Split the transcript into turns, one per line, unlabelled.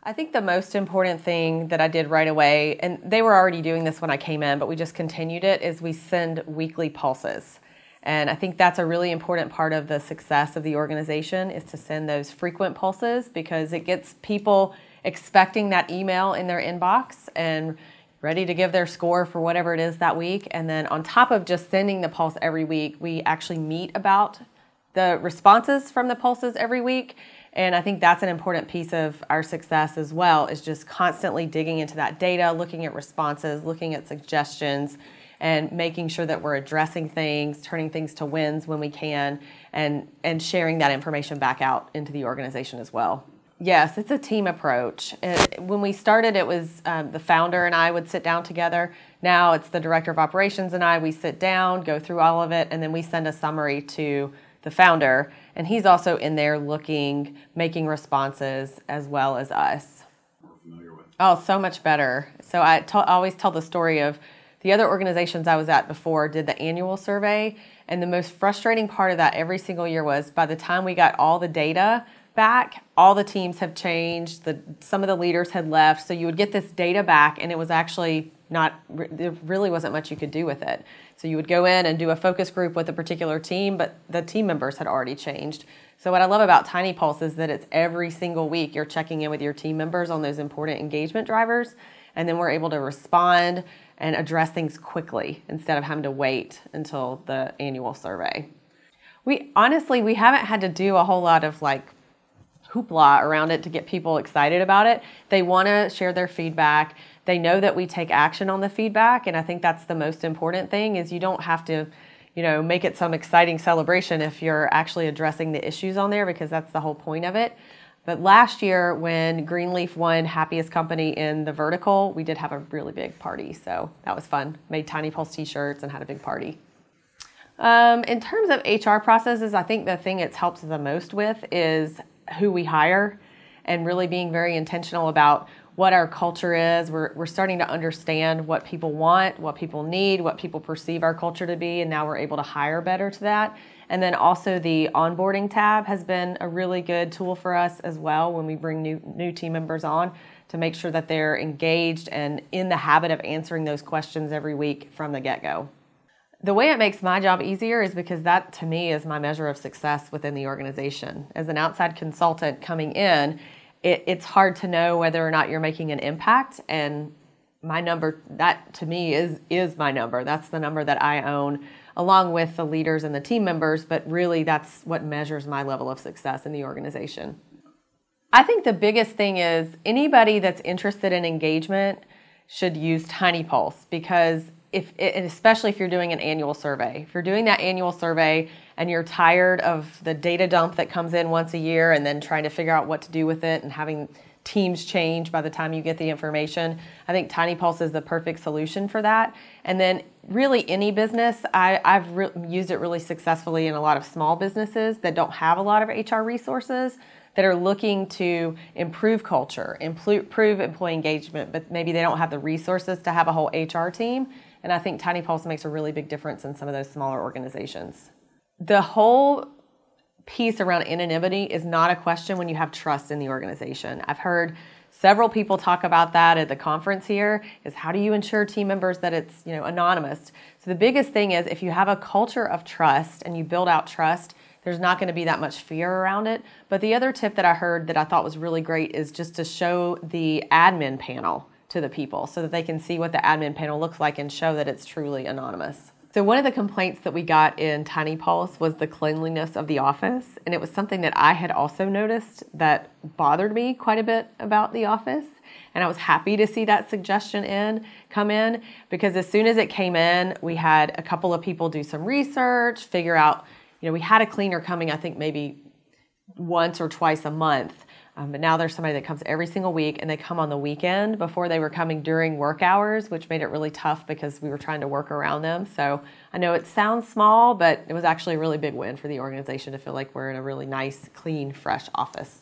I think the most important thing that I did right away, and they were already doing this when I came in, but we just continued it, is we send weekly pulses. And I think that's a really important part of the success of the organization, is to send those frequent pulses, because it gets people expecting that email in their inbox and ready to give their score for whatever it is that week. And then on top of just sending the pulse every week, we actually meet about the responses from the pulses every week. And I think that's an important piece of our success as well, is just constantly digging into that data, looking at responses, looking at suggestions, and making sure that we're addressing things, turning things to wins when we can, and sharing that information back out into the organization as well. Yes, it's a team approach. When we started, it was the founder and I would sit down together. Now it's the director of operations and I. We sit down, go through all of it, and then we send a summary to the founder, and he's also in there looking, making responses as well as us.
More familiar with.
Oh, so much better. So I always tell the story of the other organizations I was at before did the annual survey, and the most frustrating part of that every single year was by the time we got all the data back, all the teams have changed, some of the leaders had left, so you would get this data back and it was actually there really wasn't much you could do with it. So you would go in and do a focus group with a particular team, but the team members had already changed. So what I love about TINYpulse is that it's every single week you're checking in with your team members on those important engagement drivers, and then we're able to respond and address things quickly instead of having to wait until the annual survey. We haven't had to do a whole lot of hoopla around it to get people excited about it. They want to share their feedback. They know that we take action on the feedback, and I think that's the most important thing, is you don't have to, make it some exciting celebration if you're actually addressing the issues on there, because that's the whole point of it. But last year, when Greenleaf won Happiest Company in the vertical, we did have a really big party, so that was fun. Made TINYpulse t-shirts and had a big party. In terms of HR processes, I think the thing it helps the most with is who we hire, and really being very intentional about what our culture is. We're starting to understand what people want, what people need, what people perceive our culture to be, and now we're able to hire better to that. And then also the Onboarding Tab has been a really good tool for us as well when we bring new team members on, to make sure that they're engaged and in the habit of answering those questions every week from the get-go. The way it makes my job easier is because that, to me, is my measure of success within the organization. As an outside consultant coming in, it's hard to know whether or not you're making an impact, and my number, that to me is my number. That's the number that I own, along with the leaders and the team members, but really that's what measures my level of success in the organization. I think the biggest thing is anybody that's interested in engagement should use TINYpulse, because especially if you're doing an annual survey. If you're doing that annual survey and you're tired of the data dump that comes in once a year and then trying to figure out what to do with it and having teams change by the time you get the information, I think TINYpulse is the perfect solution for that. And then really any business, I've used it really successfully in a lot of small businesses that don't have a lot of HR resources, that are looking to improve culture, improve employee engagement, but maybe they don't have the resources to have a whole HR team. And I think TINYpulse makes a really big difference in some of those smaller organizations. The whole piece around anonymity is not a question when you have trust in the organization. I've heard several people talk about that at the conference here, is how do you ensure team members that it's anonymous? So the biggest thing is if you have a culture of trust and you build out trust, there's not going to be that much fear around it. But the other tip that I heard that I thought was really great is just to show the admin panel to the people so that they can see what the admin panel looks like and show that it's truly anonymous. So one of the complaints that we got in TINYpulse was the cleanliness of the office, and it was something that I had also noticed that bothered me quite a bit about the office. And I was happy to see that suggestion come in, because as soon as it came in, we had a couple of people do some research, figure out, we had a cleaner coming, I think maybe once or twice a month. But now there's somebody that comes every single week, and they come on the weekend. Before, they were coming during work hours, which made it really tough because we were trying to work around them. So I know it sounds small, but it was actually a really big win for the organization to feel like we're in a really nice, clean, fresh office.